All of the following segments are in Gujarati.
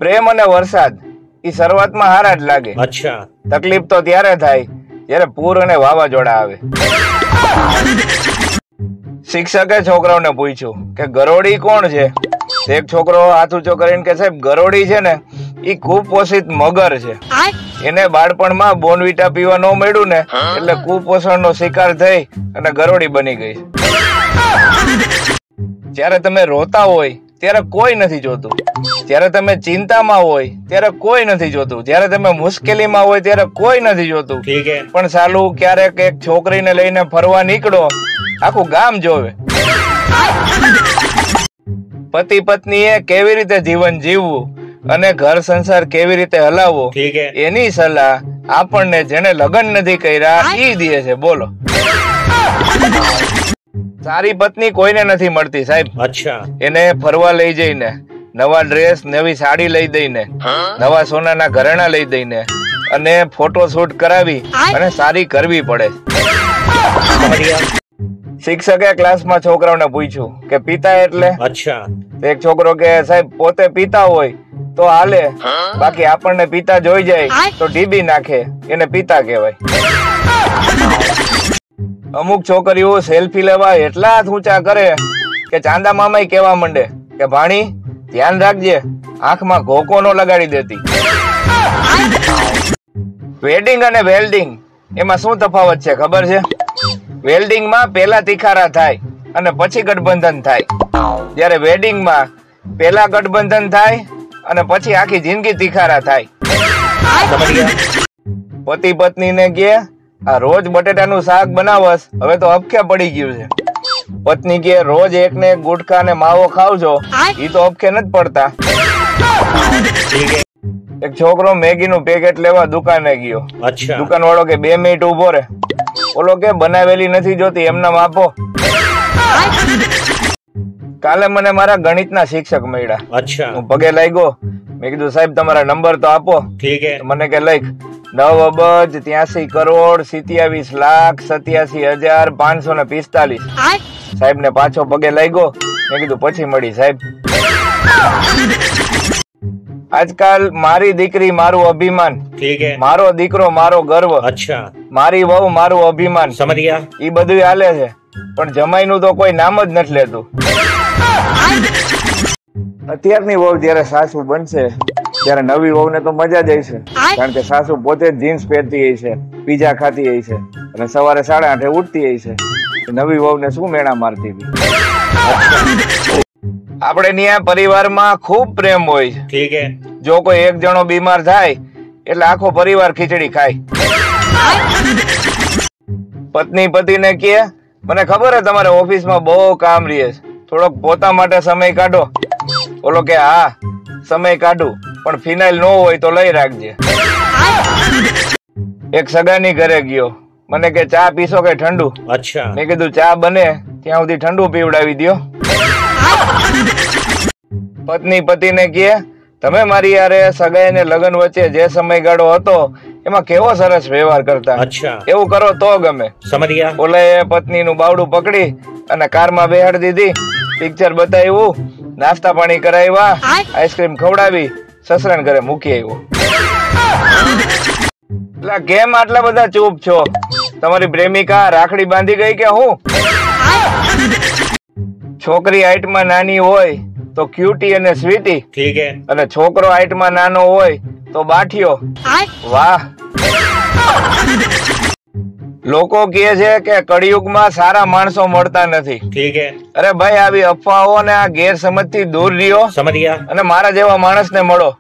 પ્રેમ અને વરસાદ ઈ શરૂઆતમાં હારા જ લાગે. અચ્છા. તકલીફ તો ત્યારે થાય જ્યારે પૂર અને વાવાઝોડા આવે. શિક્ષકે છોકરાઓને પૂછ્યું કે ગરોળી કોણ છે? એક છોકરો હાથ ઊંચો કરીને કે સાહેબ ગરોળી છે ને ઈ કુપોષિત મગર છે. એને બાળપણમાં બોર્નવિટા પીવા ન મળ્યું ને એટલે કુપોષણનો શિકાર થઈ અને ગરોળી બની ગઈ. જ્યારે તમે રોતા હોય ત્યારે કોઈ નથી જોતું, જ્યારે તમે ચિંતામાં હોય ત્યારે કોઈ નથી જોતું, જ્યારે તમે મુશ્કેલીમાં હોય ત્યારે કોઈ નથી જોતું. પણ સાલું ક્યારેક એક છોકરીને લઈને ફરવા નીકળો, આખું ગામ જોવે. પતિ પત્નીએ કેવી રીતે જીવન જીવવું અને ઘર સંસાર કેવી રીતે હલાવવો એની સલાહ આપણને જેને લગ્ન નથી કર્યા ઈ દે છે. બોલો, સારી પત્ની કોઈને નથી મળતી સાહેબ. અચ્છા. એને ફરવા લઈ જઈને, નવા ડ્રેસ નવી સાડી લઈ દઈને, નવા સોનાના ઘરેણા લઈ દઈને અને ફોટો શૂટ કરાવી અને સારી કરવી પડે. શિક્ષકે ક્લાસમાં છોકરાઓને પૂછ્યું કે પિતા એટલે? અચ્છા. એક છોકરો કે સાહેબ પોતે પિતા હોય તો હાલે, બાકી આપણને પિતા જોઈ જાય તો ઢીબી નાખે, એને પિતા કહેવાય. અમુક છોકરીઓ સેલ્ફી લેવા એટલા હાથ ઊંચા કરે કે ચાંદા મામા કેવા માંડે કે ભાણી ધ્યાન રાખજે, આંખમાં ઘોકો નો લગાડી દેતી. વેડિંગ અને વેલ્ડિંગ એમાં શું તફાવત છે ખબર છે? વેલ્ડિંગમાં પેલા તિખારા થાય અને પછી ગઠબંધન થાય, જ્યારે વેડિંગમાં પેલા ગઠબંધન થાય અને પછી આખી જિંદગી તિખારા થાય. પતિ પત્નીને કે આ રોજ બટેટાનું શાક બનાવસ, હવે તો અપખે પડી ગયું છે. પત્ની કે રોજ એક ને એક ગુટખા ને માવો ખાવજો, ઈ તો અપખે નથી પડતા. એક છોકરો મેગી નું પેકેટ લેવા દુકાને ગયો. દુકાન વાળો કે 2 મિનિટ ઉભો રે. ઓલો કે બનાવેલી નથી જોતી, એમને આપો. કાલે મને મારા ગણિતના શિક્ષક મળ્યા. હું પગે લાગ્યો, મેં કીધું સાહેબ તમારા નંબર તો આપો. મને કે લખ 9,83,27,87,545. સાહેબ ને પાછો પગે લાગ્યો, મેં કીધું પછી મળી સાહેબ. આજકાલ મારી દીકરી મારું અભિમાન, મારો દીકરો મારો ગર્વ, મારી વહુ મારું અભિમાન, ઈ બધું હાલે છે. પણ જમાઈનું તો કોઈ નામ જ નથી લેતું. અત્યારની વહુ જયારે સાસુ બનશે ત્યારે નવી વહુ ને તો મજા જ છે, કારણ કે સાસુ પોતે જીન્સ પહેરતી હોય છે, પીઝા ખાતી હોય છે અને સવારે 8:30 ઉઠતી હોય છે. નવી વહુ ને શું મેણા મારતી હતી. આપણે ત્યાં પરિવારમાં ખૂબ પ્રેમ હોય છે. જો કોઈ એક જણો બીમાર થાય એટલે આખો પરિવાર ખીચડી ખાય. પત્ની પતિને કહે મને ખબર હે તમારે ઓફિસમાં બહુ કામ રહે છે, થોડોક પોતા માટે સમય કાઢો. ઓલો કે હા સમય કાઢું, પણ ફિનાઇલ નો હોય તો લઈ રાખજે. એક સગાની ઘરે ગયો, મને કે ચા પીશો કે ઠંડુ? મેં કીધું ચા બને ત્યાં સુધી ઠંડુ પીવડાવી દો. પત્ની પતિને કહે તમે મારી યારે સગાઈ ને લગ્ન વચ્ચે જે સમયગાળો હતો એમાં કેવો સરસ વ્યવહાર કરતા, એવું કરો તો ગમે. ઓલાએ પત્ની નું બાવડું પકડી અને કારમાં બેહાડી દીધી, પિક્ચર બતાવ્યું, નાસ્તા પાણી કરાવ્યા, આઈસ્ક્રીમ ખવડાવી, સસરાને ઘરે મૂકી આવ્યો. એટલે કેમ આટલા બધા ચૂપ છો? તમારી પ્રેમિકા રાખડી બાંધી ગઈ કે હું? છોકરી હાઈટમાં નાની હોય તો ક્યુટી અને સ્વીટી, અને છોકરો હાઈટમાં નાનો હોય તો બાઠિયો. વાહ. લોકો કહે છે કે કળિયુગમાં સારા માણસો મળતા નથી. અરે ભાઈ આવી અફવાઓ ને આ ગેરસમજ થી દૂર રહ્યો અને મારા જેવા માણસ ને મળો.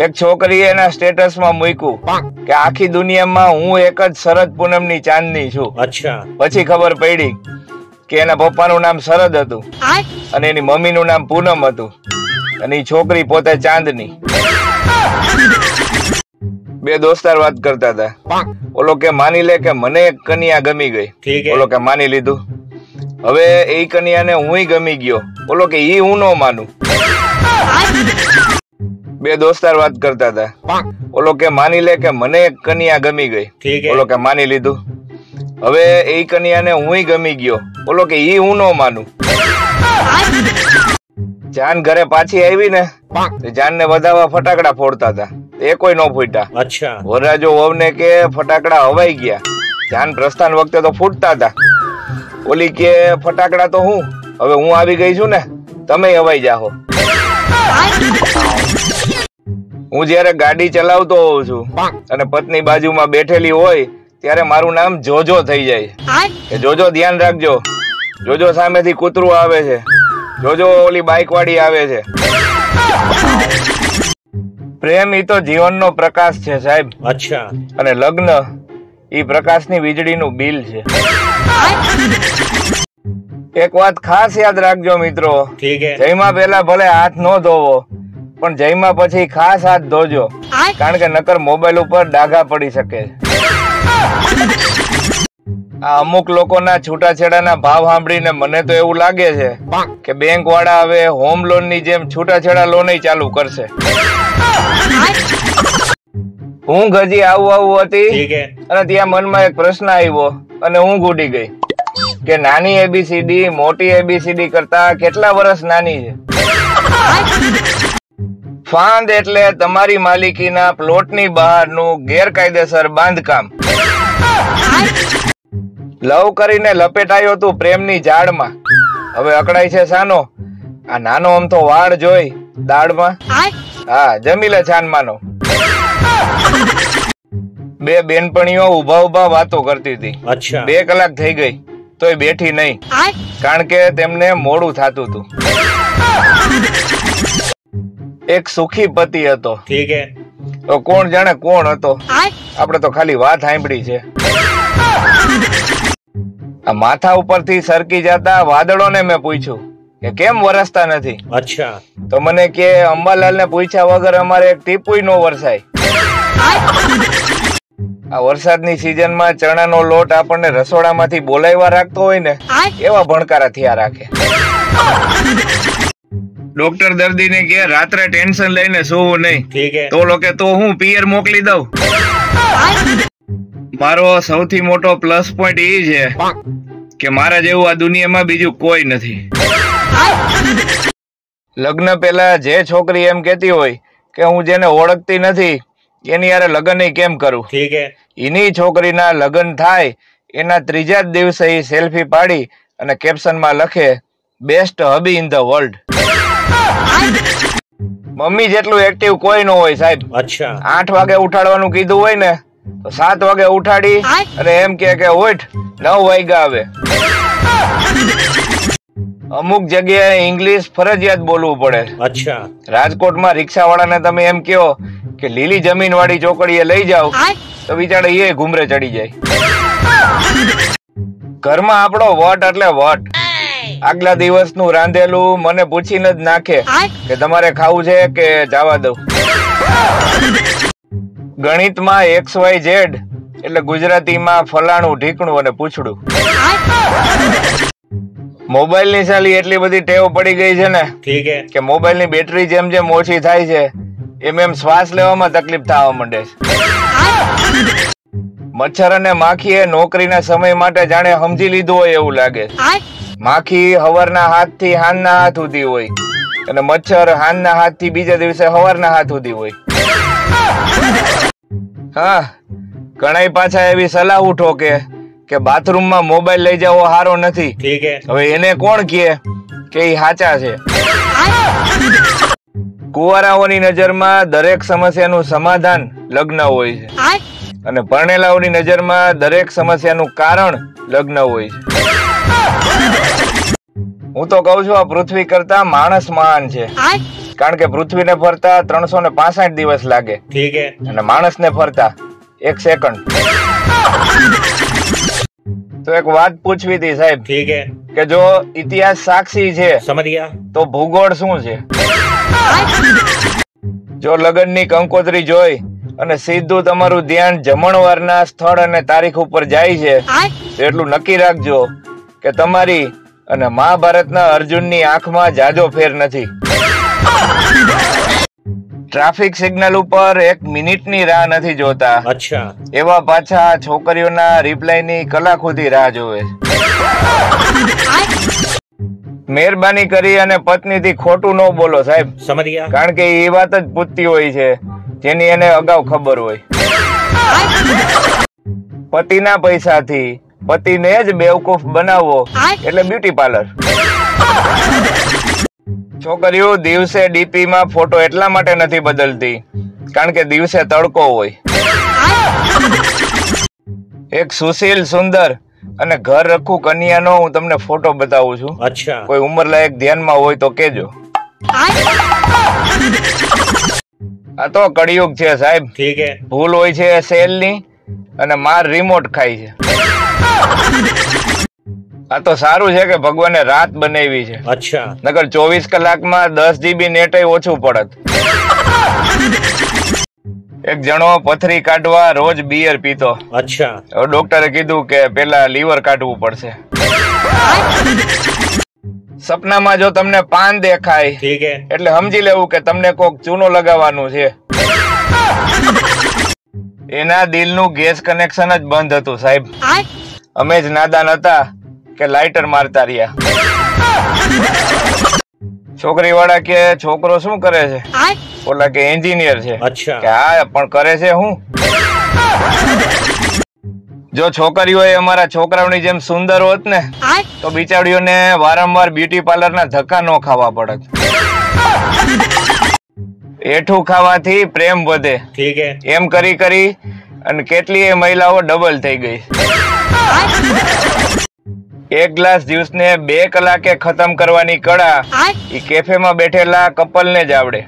એક છોકરીએ એના સ્ટેટસ માં મૂક્યું કે આખી દુનિયામાં હું એક જ શરદ પૂનમ ની ચાંદની છું. પછી ખબર પડી કે એના પપ્પાનું નામ શરદ હતું અને એની મમ્મીનું નામ પૂનમ હતું અને એ છોકરી પોતે ચાંદની. બે દોસ્તાર વાત કરતા હતા. ઓલો કે માની લે કે મને એક કન્યા ગમી ગઈ. ઓલો કે માની લીધું. હવે એ કન્યાને હું ગમી ગયો. ઓલો કે ઈ હું ન માનું. બે દોસ્તાર વાત કરતા હતા. ઓલો કે માની લે કે મને એક કન્યા ગમી ગઈ. ઓલો કે માની લીધું. હવે એ કન્યાને હું ગમી ગયો. ઓલો કે ઈ હું ન માનું. જાન ઘરે પાછી આવી ને જાન ને વધાવવા ફટાકડા ફોડતા હતા, એ કોઈ નો ફૂટ્યા. અચ્છા. વરરાજો વહુને કે ફટાકડા હવાઈ ગયા. જાન પ્રસ્થાન વખતે તો ફૂટતા હતા. ઓલી કે ફટાકડા તો હવે હું આવી ગઈ છું ને, તમે હવાઈ જાહો. હું જયારે ગાડી ચલાવતો હોઉં છું અને પત્ની બાજુમાં બેઠેલી હોય ત્યારે મારું નામ જોજો થઈ જાય કે જોજો ધ્યાન રાખજો, જોજો સામેથી કૂતરું આવે છે, જોજો ઓલી બાઇક વાળી આવે છે. પ્રેમ ઈ તો જીવનનો પ્રકાશ છે સાહેબ. અચ્છા. અને લગ્ન ઈ પ્રકાશની વીજળીનું બિલ છે. એક વાત ખાસ યાદ રાખજો મિત્રો, જયમાં પેલા ભલે હાથ નો ધોવો પણ જયમાં પછી ખાસ હાથ ધોજો, કારણ કે નકર મોબાઈલ ઉપર ડાઘા પડી શકે. આ અમુક લોકોના છૂટાછેડાના ભાવ સાંભળીને મને તો એવું લાગે છે કે બેંક વાળા હવે હોમ લોન ની જેમ છૂટાછેડા લોન ચાલુ કરશે. હું હજી આવું હતી અને ત્યાં મનમાં એક પ્રશ્ન આવ્યો અને હું ગુડી ગઈ કે નાની એબીસીડી મોટી એબીસીડી કરતા કેટલા વર્ષ નાની છે? ફાંદ એટલે તમારી માલિકીના પ્લોટની બહારનું ગેરકાયદેસર બાંધકામ. લવ કરીને લપેટાયો તું પ્રેમની જાળમાં, હવે અકળાય છે સાનો. આ નાનો આમ તો વાળ જોઈ દાળમાં, હા જમી લે છાનમાનો. બે બેનપણીઓ ઉભા વાતો કરતી હતી. 2 કલાક થઈ ગઈ તોય બેઠી નહીં, કારણ કે તેમને મોડું થતું હતું. એક સુખી પતિ હતો. તો કોણ જાણે કોણ હતો, આપણે તો ખાલી વાત સાંભળી છે. આ માથા ઉપરથી સરકી જતા વાદળોને મેં પૂછ્યું કે કેમ વરસતા નથી? અચ્છા. તો મને કે અંબાલાલ ને પૂછ્યા વગર અમારે એક ટીપુય નો વરસાય. આ વરસાદની સીઝનમાં ચણાનો લોટ આપણને રસોડામાંથી બોલાવવા રાખતો હોય ને એવા ભણકારા થયા રાખે. ડોક્ટર દર્દીને કે રાત્રે ટેન્શન લઈને સૂવું નહીં, તો લોકે તો હું પિયર મોકલી દઉં. મારો સૌથી મોટો પ્લસ પોઈન્ટ એ છે કે મારા જેવું આ દુનિયામાં બીજું કોઈ નથી. લગ્ન પહેલા જે છોકરી એમ કેતી હોય કે હું જેને ઓળખતી નથી એની યારે લગ્ન કેમ કરું, એની છોકરીના લગ્ન થાય એના 3જા દિવસે સેલ્ફી પાડી અને કેપ્શનમાં લખે best hubby in the world. Mummy જેટલું એક્ટિવ કોઈ ન હોય સાહેબ. 8 વાગે ઉઠાડવાનું કીધું હોય ને તો 7 વાગે ઉઠાડી અને એમ કે ઉઠ 9 વાગ્યા આવે. અમુક જગ્યાએ ઇંગ્લિશ ફરજિયાત બોલવું પડે. રાજકોટમાં રિક્ષા વાળાને તમે એમ કહો કે લીલી જમીન વાળી ચોકડીએ લઈ જાઓ તો બિચારા એ ઘુમરે ચડી જાય. ઘરમાં આપણો વટ એટલે વટ. આગલા દિવસનું રાંધેલું મને પૂછીને જ નાખે કે તમારે ખાવું છે કે જવા દઉં. ગણિતમાં XYZ એટલે ગુજરાતીમાં ફલાણું ઢીકણું અને પૂછડું. મોબાઈલ ની સાલી એટલી બધી ટેવ પડી ગઈ છે ને કે મોબાઈલ ની બેટરી જેમ જેમ ઓછી થાય છે એમ શ્વાસ લેવામાં તકલીફ થવા માંડે છે. મચ્છર અને માખીએ નોકરીના સમય માટે જાણે સમજી લીધું હોય એવું લાગે. માખી હવારના હાથ થી હાંજના હાથ સુધી હોય અને મચ્છર હાંજના હાથ થી બીજા દિવસે હવારના હાથ સુધી હોય. હા, ઘણા પાછા એવી સલાહ ઠોકે કે બાથરૂમમાં મોબાઈલ લઈ જવો સારો નથી. હવે એને કોણ કહે કે એ સાચા છે. કુંવારાઓની નજરમાં દરેક સમસ્યાનું સમાધાન લગ્ન હોય છે અને પરણેલાઓની નજરમાં દરેક સમસ્યાનું કારણ લગ્ન હોય છે. હું તો કઉ છું આ પૃથ્વી કરતા માણસ મહાન છે, કારણ કે પૃથ્વીને ફરતા 365 દિવસ લાગે અને માણસને ફરતા 1 સેકન્ડ. તો એક વાત પૂછવી હતી સાહેબ કે જો ઇતિહાસ સાક્ષી છે તો ભૂગોળ શું છે? જો લગ્નની કંકોત્રી જોઈ અને સીધું તમારું ધ્યાન જમણવારના સ્થળ અને તારીખ ઉપર જાય છે તો એટલું નક્કી રાખજો કે તમારી અને મહાભારતના અર્જુનની આંખમાં જાજો ફેર નથી. ટ્રાફિક સિગ્નલ ઉપર 1 મિનિટની રાહ નથી જોતા, એવા પાછા છોકરીઓના રિપ્લાય ની કલાક સુધી રાહ જોવે. મહેરબાની કરી અને પત્નીથી ખોટું ન બોલો સાહેબ. समझ गया. કારણ કે એ વાત જ પૂછતી હોય છે જેની એને અગાઉ ખબર હોય. પતિના પૈસાથી પતિને જ બેવકૂફ બનાવવો એટલે બ્યુટી પાર્લર. છોકરીઓ દિવસે ડીપી માં ફોટો એટલા માટે નથી બદલતી કારણ કે દિવસે તડકો હોય. એક સુશીલ સુંદર અને ઘર રખું કન્યાનો હું તમને ફોટો બતાવું છું. अच्छा. કોઈ ઉંમર લાયક ધ્યાનમાં હોય તો કેજો. આ તો કળિયુગ છે સાહેબ. ठीक है. ભૂલ હોય છે સેલ ની અને માર રિમોટ ખાય છે. આ તો સારું છે કે ભગવાને રાત બનાવી છે. अच्छा. નકર 24 કલાકમાં 10 GB નેટ ઓછું પડત. એક જણો પથરી કાઢવા રોજ બિયર પીતો. अच्छा. ડોક્ટરે કીધું કે પેલા લીવર કાઢવું પડશે. સપનામાં જો તમને પાન દેખાય ठीक है. એટલે સમજી લેવું કે તમને કોક ચૂનો લગાવવાનું છે. એના દિલનું ગેસ કનેક્શન જ બંધ હતું સાહેબ. અમે જ નાદાન હતા કે લાઇટર મારતા રહ્યા. છોકરી વાળા કે છોકરો શું કરે છે? ઓલા કે એન્જિનિયર છે. अच्छा. કે હા પણ કરે છે હું. જો છોકરીઓ અમારા છોકરાઓની જેમ સુંદર હોત ને તો બિચારીઓને વારંવાર બ્યુટી પાર્લર ના ધક્કા ન ખાવા પડત. એઠું ખાવાથી પ્રેમ વધે. ठीक है. એમ કરી કરી અને કેટલીય મહિલાઓ ડબલ થઈ ગઈ. એક ગ્લાસ જ્યુસ ને 2 કલાકે ખતમ કરવાની કળા ઈ કેફેમાં બેઠેલા કપલ ને જ આવડે.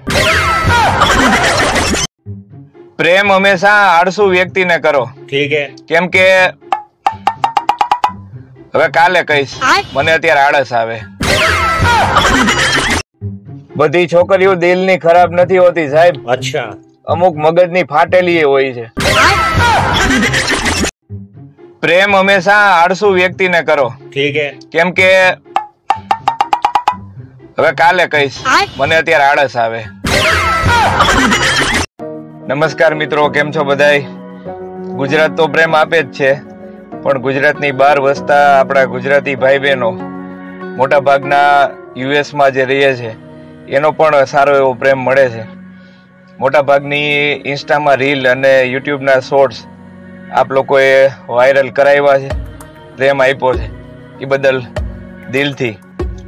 પ્રેમ હંમેશા આળસુ વ્યક્તિને કરો. ठीक है. કેમ કે હવે કાલે કહીશ, મને અત્યારે આળસ આવે. બધી છોકરીઓ દિલની ખરાબ નથી હોતી સાહેબ. अच्छा. અમુક મગજની ફાટેલી હોય છે. પ્રેમ હંમેશા આળસુ વ્યક્તિને કરો. ठीक है. કેમ કે હવે કાલે કહીશ, મને અત્યારે આળસ આવે. નમસ્કાર મિત્રો, કેમ છો બધાય? ગુજરાત તો પ્રેમ આપે જ છે, પણ ગુજરાતની બહાર વસતા આપણા ગુજરાતી ભાઈ બહેનો મોટા ભાગના US માં જે રહે છે એનો પણ સારો એવો પ્રેમ મળે છે. મોટા ભાગની ઇન્સ્ટામાં રીલ અને યુટ્યુબના શોર્ટ્સ આપ લોકોએ વાયરલ કરાવ્યા છે, પ્રેમ આપ્યો છે. એ બદલ દિલથી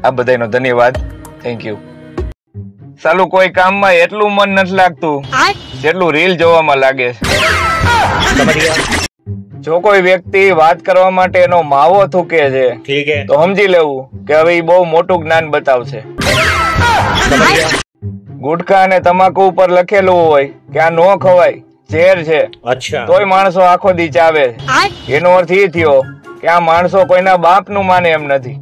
આ બધાનો ધન્યવાદ. Thank you. સાલું કોઈ કામમાં એટલું મન નથી લાગતું જેટલું રીલ જોવામાં લાગે છે. જો કોઈ વ્યક્તિ વાત કરવા માટે એનો માવો થૂકે છે ठीक है. તો સમજી લેવું કે હવે એ બહુ મોટું જ્ઞાન બતાવશે. ગુટખા અને તમાકુ ઉપર લખેલું હોય કે આ નો ખવાય, ઝેર છે, अच्छा. તોય માણસો આખો દી ચાવે. એનો અર્થ એ થયો કે આ માણસો કોઈના બાપનું માને એમ નથી.